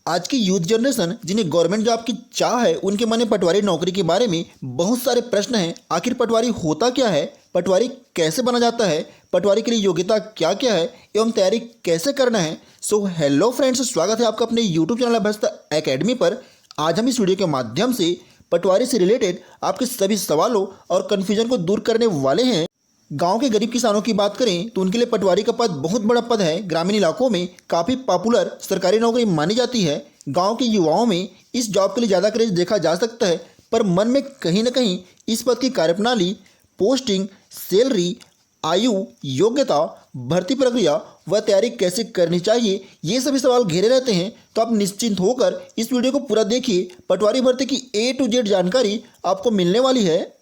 आज की youth generation जिन्हें गवर्नमेंट जॉब की चाह है, उनके मन में पटवारी नौकरी के बारे में बहुत सारे प्रश्न हैं। आखिर पटवारी होता क्या है, पटवारी कैसे बना जाता है, पटवारी के लिए योग्यता क्या क्या है एवं तैयारी कैसे करना है। सो हेलो फ्रेंड्स, स्वागत है आपका अपने यूट्यूब चैनल अभ्यस्त एकेडमी पर। आज हम इस वीडियो के माध्यम से पटवारी से रिलेटेड आपके सभी सवालों और कन्फ्यूजन को दूर करने वाले हैं। गांव के गरीब किसानों की बात करें तो उनके लिए पटवारी का पद बहुत बड़ा पद है। ग्रामीण इलाकों में काफ़ी पॉपुलर सरकारी नौकरी मानी जाती है। गांव के युवाओं में इस जॉब के लिए ज़्यादा क्रेज देखा जा सकता है, पर मन में कहीं ना कहीं इस पद की कार्यप्रणाली, पोस्टिंग, सैलरी, आयु, योग्यता, भर्ती प्रक्रिया व तैयारी कैसे करनी चाहिए, ये सभी सवाल घेरे रहते हैं। तो आप निश्चिंत होकर इस वीडियो को पूरा देखिए। पटवारी भर्ती की A to Z जानकारी आपको मिलने वाली है,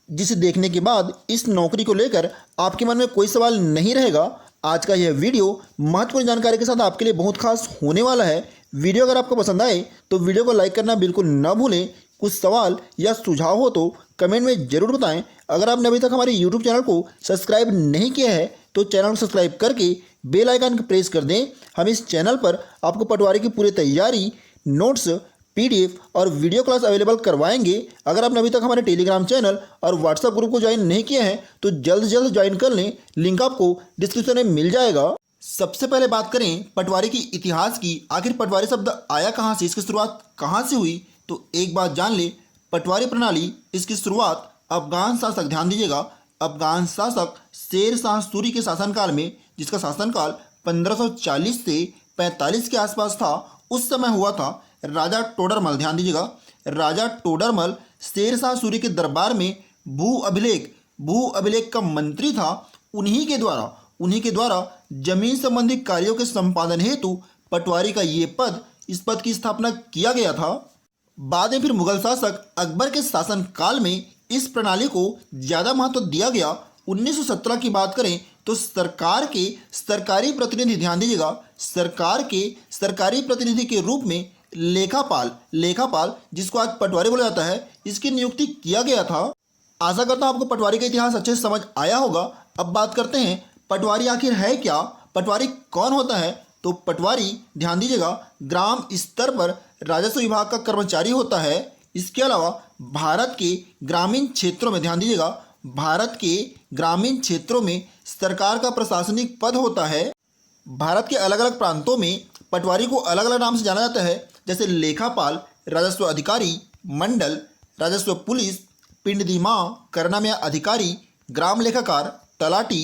जिसे देखने के बाद इस नौकरी को लेकर आपके मन में कोई सवाल नहीं रहेगा। आज का यह वीडियो महत्वपूर्ण जानकारी के साथ आपके लिए बहुत खास होने वाला है। वीडियो अगर आपको पसंद आए तो वीडियो को लाइक करना बिल्कुल न भूलें। कुछ सवाल या सुझाव हो तो कमेंट में ज़रूर बताएं। अगर आपने अभी तक हमारे यूट्यूब चैनल को सब्सक्राइब नहीं किया है तो चैनल को सब्सक्राइब करके बेल आइकन को प्रेस कर दें। हम इस चैनल पर आपको पटवारी की पूरी तैयारी, नोट्स, PDF और वीडियो क्लास अवेलेबल करवाएंगे। अगर आपने अभी तक हमारे टेलीग्राम चैनल और व्हाट्सएप ग्रुप को ज्वाइन नहीं किया है तो जल्द से जल्द ज्वाइन कर लें। लिंक आपको डिस्क्रिप्शन में मिल जाएगा। सबसे पहले बात करें पटवारी की इतिहास की। आखिर पटवारी शब्द आया कहाँ से, इसकी शुरुआत कहाँ से हुई, तो एक बात जान ले, पटवारी प्रणाली इसकी शुरुआत अफगान शासक, ध्यान दीजिएगा, अफगान शासक शेर शाह सूरी के शासनकाल में, जिसका शासनकाल 1540 से 45 के आसपास था, उस समय हुआ था। राजा टोडरमल, ध्यान दीजिएगा, राजा टोडरमल शेर शाह सूरी के दरबार में भू अभिलेख का मंत्री था। उन्हीं के द्वारा जमीन संबंधी कार्यों के संपादन हेतु पटवारी का ये पद, इस पद की स्थापना किया गया था। बाद में फिर मुगल शासक अकबर के शासनकाल में इस प्रणाली को ज़्यादा महत्व दिया गया। 1917 की बात करें तो सरकार के सरकारी प्रतिनिधि, ध्यान दीजिएगा, सरकार के सरकारी प्रतिनिधि के रूप में लेखापाल जिसको आज पटवारी बोला जाता है, इसकी नियुक्ति किया गया था। आशा करता हूँ आपको पटवारी का इतिहास अच्छे से समझ आया होगा। अब बात करते हैं पटवारी आखिर है क्या, पटवारी कौन होता है। तो पटवारी, ध्यान दीजिएगा, ग्राम स्तर पर राजस्व विभाग का कर्मचारी होता है। इसके अलावा भारत के ग्रामीण क्षेत्रों में, ध्यान दीजिएगा, भारत के ग्रामीण क्षेत्रों में सरकार का प्रशासनिक पद होता है। भारत के अलग अलग प्रांतों में पटवारी को अलग अलग नाम से जाना जाता है, जैसे लेखापाल, राजस्व अधिकारी, मंडल, राजस्व पुलिस, पिंड माँ, करनाम्या अधिकारी, ग्राम लेखाकार, तलाटी,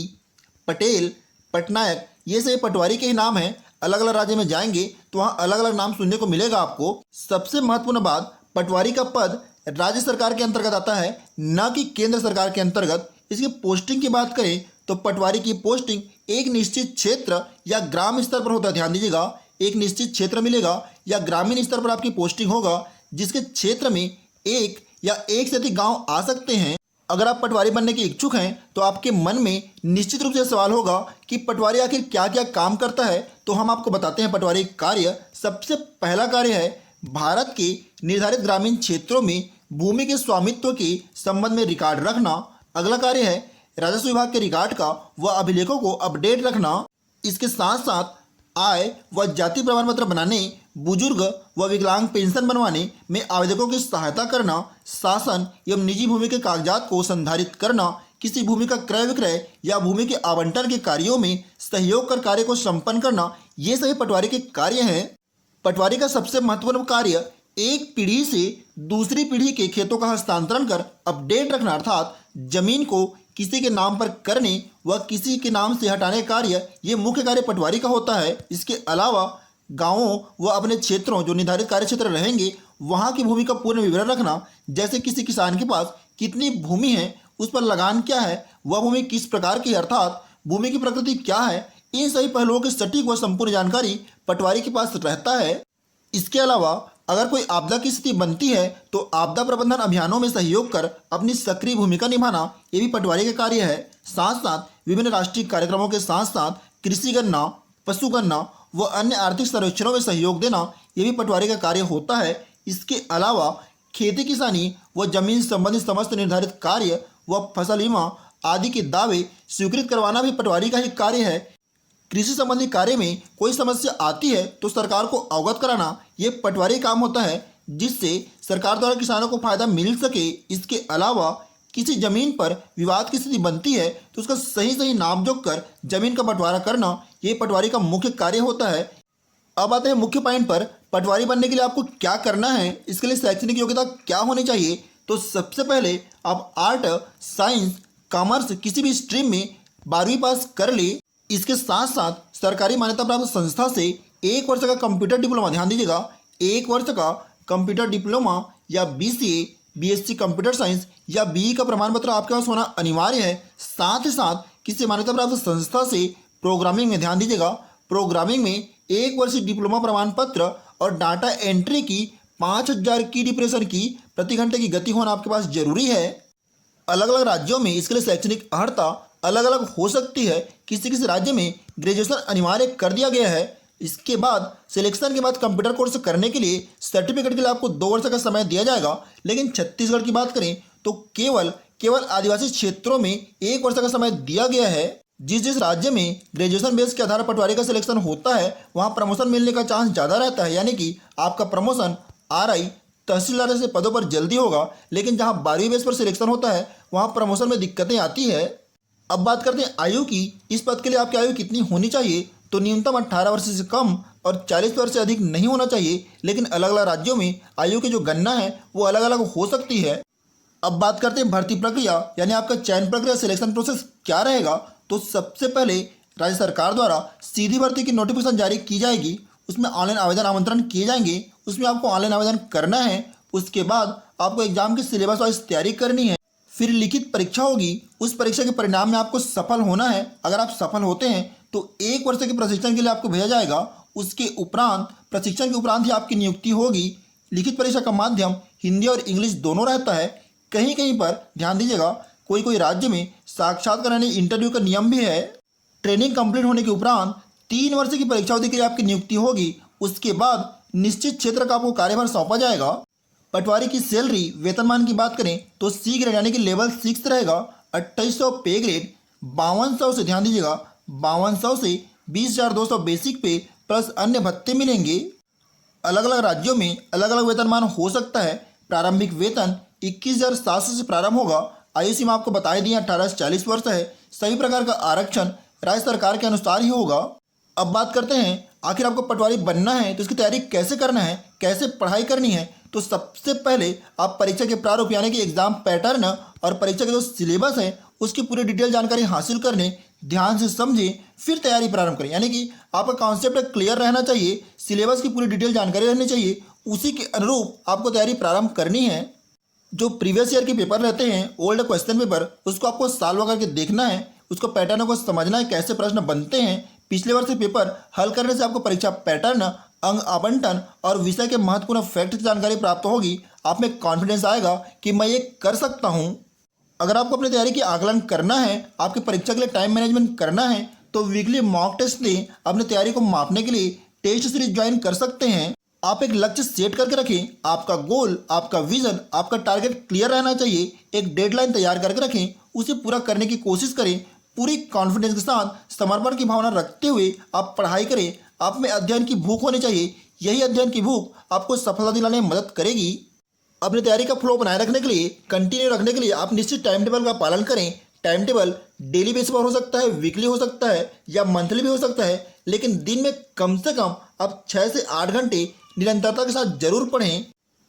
पटेल, पटनायक, ये सभी पटवारी के ही नाम हैं। अलग अलग राज्य में जाएंगे तो वहाँ अलग अलग नाम सुनने को मिलेगा आपको। सबसे महत्वपूर्ण बात, पटवारी का पद राज्य सरकार के अंतर्गत आता है, न कि केंद्र सरकार के अंतर्गत। इसकी पोस्टिंग की बात करें तो पटवारी की पोस्टिंग एक निश्चित क्षेत्र या ग्राम स्तर पर होता है, ध्यान दीजिएगा, एक निश्चित क्षेत्र मिलेगा या ग्रामीण स्तर पर आपकी पोस्टिंग होगा, जिसके क्षेत्र में एक या एक से अधिक गांव आ सकते हैं। अगर आप पटवारी बनने के इच्छुक हैं तो आपके मन में निश्चित रूप से सवाल होगा कि पटवारी आखिर क्या क्या काम करता है। तो हम आपको बताते हैं पटवारी कार्य। सबसे पहला कार्य है भारत के निर्धारित ग्रामीण क्षेत्रों में भूमि के स्वामित्व के संबंध में रिकॉर्ड रखना। अगला कार्य है राजस्व विभाग के रिकॉर्ड का व अभिलेखों को अपडेट रखना। इसके साथ साथ आय व जाति प्रमाण पत्र बनाने, बुजुर्ग व विकलांग पेंशन बनवाने में आवेदकों की सहायता करना, शासन एवं निजी भूमि के कागजात को संधारित करना, किसी भूमि का क्रय विक्रय या भूमि के आवंटन के कार्यों में सहयोग कर कार्य को संपन्न करना, ये सभी पटवारी के कार्य हैं। पटवारी का सबसे महत्वपूर्ण कार्य एक पीढ़ी से दूसरी पीढ़ी के खेतों का हस्तांतरण कर अपडेट रखना, अर्थात जमीन को किसी के नाम पर करने व किसी के नाम से हटाने कार्य, ये मुख्य कार्य पटवारी का होता है। इसके अलावा गांवों व अपने क्षेत्रों, जो निर्धारित कार्य क्षेत्र रहेंगे, वहां की भूमि का पूर्ण विवरण रखना, जैसे किसी किसान के पास कितनी भूमि है, उस पर लगान क्या है, वह भूमि किस प्रकार की है, अर्थात भूमि की प्रकृति क्या है, इन सभी पहलुओं की सटीक व संपूर्ण जानकारी पटवारी के पास रहता है। इसके अलावा अगर कोई आपदा की स्थिति बनती है तो आपदा प्रबंधन अभियानों में सहयोग कर अपनी सक्रिय भूमिका निभाना, ये भी पटवारी का कार्य है। साथ साथ विभिन्न राष्ट्रीय कार्यक्रमों के साथ साथ कृषि गणना, पशु गणना व अन्य आर्थिक सर्वेक्षणों में सहयोग देना, ये भी पटवारी का कार्य होता है। इसके अलावा खेती किसानी व जमीन संबंधी समस्त निर्धारित कार्य व फसल बीमा आदि के दावे स्वीकृत करवाना भी पटवारी का ही कार्य है। कृषि संबंधी कार्य में कोई समस्या आती है तो सरकार को अवगत कराना ये पटवारी काम होता है, जिससे सरकार द्वारा किसानों को फायदा मिल सके। इसके अलावा किसी जमीन पर विवाद की स्थिति बनती है तो उसका सही सही नापजोख कर जमीन का बंटवारा करना ये पटवारी का मुख्य कार्य होता है। अब आते हैं मुख्य पॉइंट पर। पटवारी बनने के लिए आपको क्या करना है, इसके लिए शैक्षणिक योग्यता क्या होनी चाहिए। तो सबसे पहले आप आर्ट, साइंस, कॉमर्स किसी भी स्ट्रीम में 12वीं पास कर ले। इसके साथ साथ सरकारी मान्यता प्राप्त संस्था से 1 वर्ष का कंप्यूटर डिप्लोमा, ध्यान दीजिएगा, 1 वर्ष का कंप्यूटर डिप्लोमा या BCA, BSc कंप्यूटर साइंस या BE का प्रमाण पत्र आपके पास होना अनिवार्य है। साथ ही साथ किसी मान्यता प्राप्त संस्था से प्रोग्रामिंग में, ध्यान दीजिएगा, प्रोग्रामिंग में 1 वर्ष डिप्लोमा प्रमाण पत्र और डाटा एंट्री की 5000 की डिप्रेशन की प्रति घंटे की गति होना आपके पास जरूरी है। अलग अलग राज्यों में इसके लिए शैक्षणिक अर्हता अलग अलग हो सकती है। किसी किसी राज्य में ग्रेजुएशन अनिवार्य कर दिया गया है। इसके बाद सिलेक्शन के बाद कंप्यूटर कोर्स करने के लिए सर्टिफिकेट के लिए आपको 2 वर्ष का समय दिया जाएगा। लेकिन छत्तीसगढ़ की बात करें तो केवल आदिवासी क्षेत्रों में 1 वर्ष का समय दिया गया है। जिस राज्य में ग्रेजुएशन बेस के आधार पर पटवारी का सिलेक्शन होता है वहाँ प्रमोशन मिलने का चांस ज़्यादा रहता है, यानी कि आपका प्रमोशन RI, तहसीलदार जैसे पदों पर जल्दी होगा। लेकिन जहाँ 12वीं बेस पर सिलेक्शन होता है वहाँ प्रमोशन में दिक्कतें आती है। अब बात करते हैं आयु की। इस पद के लिए आपकी आयु कितनी होनी चाहिए, तो न्यूनतम 18 वर्ष से कम और 40 वर्ष से अधिक नहीं होना चाहिए। लेकिन अलग अलग राज्यों में आयु की जो गणना है वो अलग अलग हो सकती है। अब बात करते हैं भर्ती प्रक्रिया, यानी आपका चयन प्रक्रिया, सिलेक्शन प्रोसेस क्या रहेगा। तो सबसे पहले राज्य सरकार द्वारा सीधी भर्ती की नोटिफिकेशन जारी की जाएगी। उसमें ऑनलाइन आवेदन आमंत्रण किए जाएंगे, उसमें आपको ऑनलाइन आवेदन करना है। उसके बाद आपको एग्जाम की सिलेबस वाइज तैयारी करनी है। फिर लिखित परीक्षा होगी। उस परीक्षा के परिणाम में आपको सफल होना है। अगर आप सफल होते हैं तो 1 वर्ष के प्रशिक्षण के लिए आपको भेजा जाएगा। उसके उपरांत, प्रशिक्षण के उपरांत ही आपकी नियुक्ति होगी। लिखित परीक्षा का माध्यम हिंदी और इंग्लिश दोनों रहता है। कहीं कहीं पर ध्यान दीजिएगा, कोई राज्य में साक्षात्कार यानी इंटरव्यू का नियम भी है। ट्रेनिंग कंप्लीट होने के उपरांत 3 वर्ष की परीक्षा अवधि के लिए आपकी नियुक्ति होगी। उसके बाद निश्चित क्षेत्र का आपको कार्यभार सौंपा जाएगा। पटवारी की सैलरी, वेतनमान की बात करें तो C ग्रेड यानी कि लेवल 6 रहेगा। 2800 पे ग्रेड, 5200 से, ध्यान दीजिएगा, 5200 से 20,200 बेसिक पे प्लस अन्य भत्ते मिलेंगे। अलग अलग राज्यों में अलग अलग वेतनमान हो सकता है। प्रारंभिक वेतन 21,700 से प्रारंभ होगा। आयु सीमा आपको बताई दी है, 18 से 40 वर्ष है। सभी प्रकार का आरक्षण राज्य सरकार के अनुसार ही होगा। अब बात करते हैं आखिर आपको पटवारी बनना है तो इसकी तैयारी कैसे करना है, कैसे पढ़ाई करनी है। तो सबसे पहले आप परीक्षा के प्रारूप यानी कि एग्जाम पैटर्न और परीक्षा के जो सिलेबस है उसकी पूरी डिटेल जानकारी हासिल करने, ध्यान से समझें, फिर तैयारी प्रारंभ करें। यानी कि आपका कॉन्सेप्ट क्लियर रहना चाहिए, सिलेबस की पूरी डिटेल जानकारी रहनी चाहिए, उसी के अनुरूप आपको तैयारी प्रारंभ करनी है। जो प्रीवियस ईयर के पेपर रहते हैं, ओल्ड क्वेश्चन पेपर, उसको आपको सॉल्व करके देखना है, उसको पैटर्न को समझना है, कैसे प्रश्न बनते हैं। पिछले वर्ष के पेपर हल करने से आपको परीक्षा पैटर्न, अंग आवंटन और विषय के महत्वपूर्ण फैक्ट की जानकारी प्राप्त होगी। आप में कॉन्फिडेंस आएगा कि मैं ये कर सकता हूँ। अगर आपको अपनी तैयारी की आकलन करना है, आपकी परीक्षा के लिए टाइम मैनेजमेंट करना है, तो वीकली मॉक टेस्ट दें। अपनी तैयारी को मापने के लिए टेस्ट सीरीज ज्वाइन कर सकते हैं। आप एक लक्ष्य सेट करके रखें। आपका गोल, आपका विजन, आपका टारगेट क्लियर रहना चाहिए। एक डेडलाइन तैयार करके रखें, उसे पूरा करने की कोशिश करें। पूरी कॉन्फिडेंस के साथ, समर्पण की भावना रखते हुए आप पढ़ाई करें। आप में अध्ययन की भूख होनी चाहिए। यही अध्ययन की भूख आपको सफलता दिलाने में मदद करेगी। अपनी तैयारी का फ्लो बनाए रखने के लिए, कंटिन्यू रखने के लिए आप निश्चित टाइम टेबल का पालन करें। टाइम टेबल डेली बेसिस पर हो सकता है, वीकली हो सकता है या मंथली भी हो सकता है, लेकिन दिन में कम से कम आप 6 से 8 घंटे निरंतरता के साथ जरूर पढ़ें।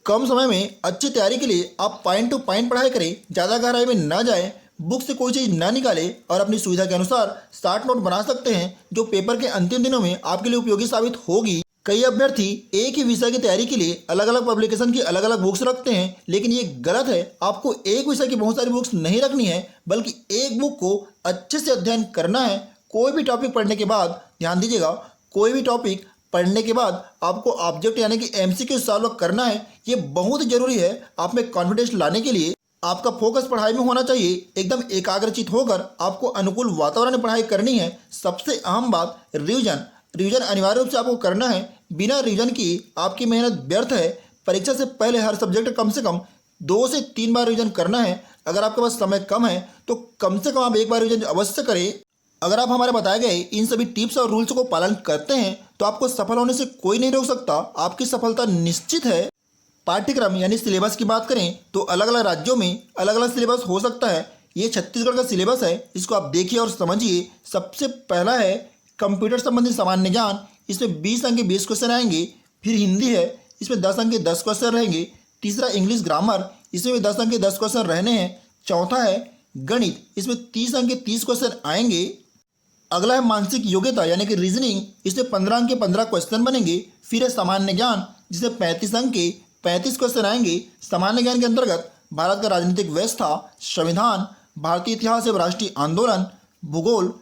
कम समय में अच्छी तैयारी के लिए आप पॉइंट टू पॉइंट पढ़ाई करें, ज़्यादा गहराई में ना जाएं, बुक से कोई चीज़ ना निकालें और अपनी सुविधा के अनुसार शॉर्ट नोट बना सकते हैं जो पेपर के अंतिम दिनों में आपके लिए उपयोगी साबित होगी। कई अभ्यर्थी एक ही विषय की तैयारी के लिए अलग अलग पब्लिकेशन की अलग अलग बुक्स रखते हैं, लेकिन ये गलत है। आपको एक विषय की बहुत सारी बुक्स नहीं रखनी है, बल्कि एक बुक को अच्छे से अध्ययन करना है। कोई भी टॉपिक पढ़ने के बाद, ध्यान दीजिएगा, कोई भी टॉपिक पढ़ने के बाद आपको ऑब्जेक्ट यानी कि MCQ सॉल्व करना है। ये बहुत जरूरी है आप में कॉन्फिडेंस लाने के लिए। आपका फोकस पढ़ाई में होना चाहिए, एकदम एकाग्रचित होकर आपको अनुकूल वातावरण में पढ़ाई करनी है। सबसे अहम बात, रिवीजन अनिवार्य रूप से आपको करना है। बिना रिवीजन की आपकी मेहनत व्यर्थ है। परीक्षा से पहले हर सब्जेक्ट कम से कम 2 से 3 बार रिवीजन करना है। अगर आपके पास समय कम है तो कम से कम आप 1 बार रिवीजन अवश्य करें। अगर आप हमारे बताए गए इन सभी टिप्स और रूल्स को पालन करते हैं तो आपको सफल होने से कोई नहीं रोक सकता, आपकी सफलता निश्चित है। पाठ्यक्रम यानी सिलेबस की बात करें तो अलग अलग राज्यों में अलग अलग सिलेबस हो सकता है। ये छत्तीसगढ़ का सिलेबस है, इसको आप देखिए और समझिए। सबसे पहला है कंप्यूटर संबंधी सामान्य ज्ञान, इसमें 20 अंक के 20 क्वेश्चन आएंगे। फिर हिंदी है, इसमें 10 अंक के 10 क्वेश्चन रहेंगे। तीसरा इंग्लिश ग्रामर, इसमें भी 10 अंक के 10 क्वेश्चन रहने हैं। चौथा है गणित, इसमें 30 अंक के 30 क्वेश्चन आएंगे। अगला है मानसिक योग्यता यानी कि रीजनिंग, इसमें 15 अंक के 15 क्वेश्चन बनेंगे। फिर है सामान्य ज्ञान, जिसमें 35 अंक के 35 क्वेश्चन आएंगे। सामान्य ज्ञान के अंतर्गत भारत का राजनीतिक व्यवस्था, संविधान, भारतीय इतिहास एवं राष्ट्रीय आंदोलन, भूगोल,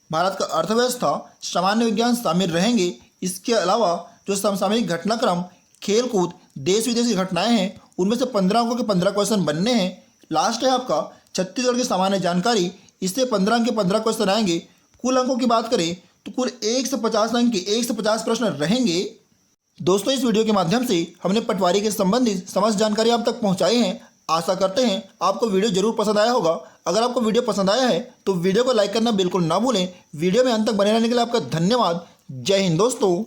भारत का अर्थव्यवस्था, सामान्य विज्ञान शामिल रहेंगे। इसके अलावा जो समसामयिक घटनाक्रम, खेल कूद, देश विदेश की घटनाएं हैं, उनमें से 15 अंकों के 15 क्वेश्चन बनने हैं। लास्ट है आपका छत्तीसगढ़ की सामान्य जानकारी, इससे 15 अंक के 15 क्वेश्चन आएंगे। कुल अंकों की बात करें तो कुल 150 अंक के 150 प्रश्न रहेंगे। दोस्तों, इस वीडियो के माध्यम से हमने पटवारी के संबंधित समस्त जानकारी आप तक पहुंचाई है। आशा करते हैं आपको वीडियो जरूर पसंद आया होगा। अगर आपको वीडियो पसंद आया है तो वीडियो को लाइक करना बिल्कुल ना भूलें। वीडियो में अंत तक बने रहने के लिए आपका धन्यवाद। जय हिंद दोस्तों।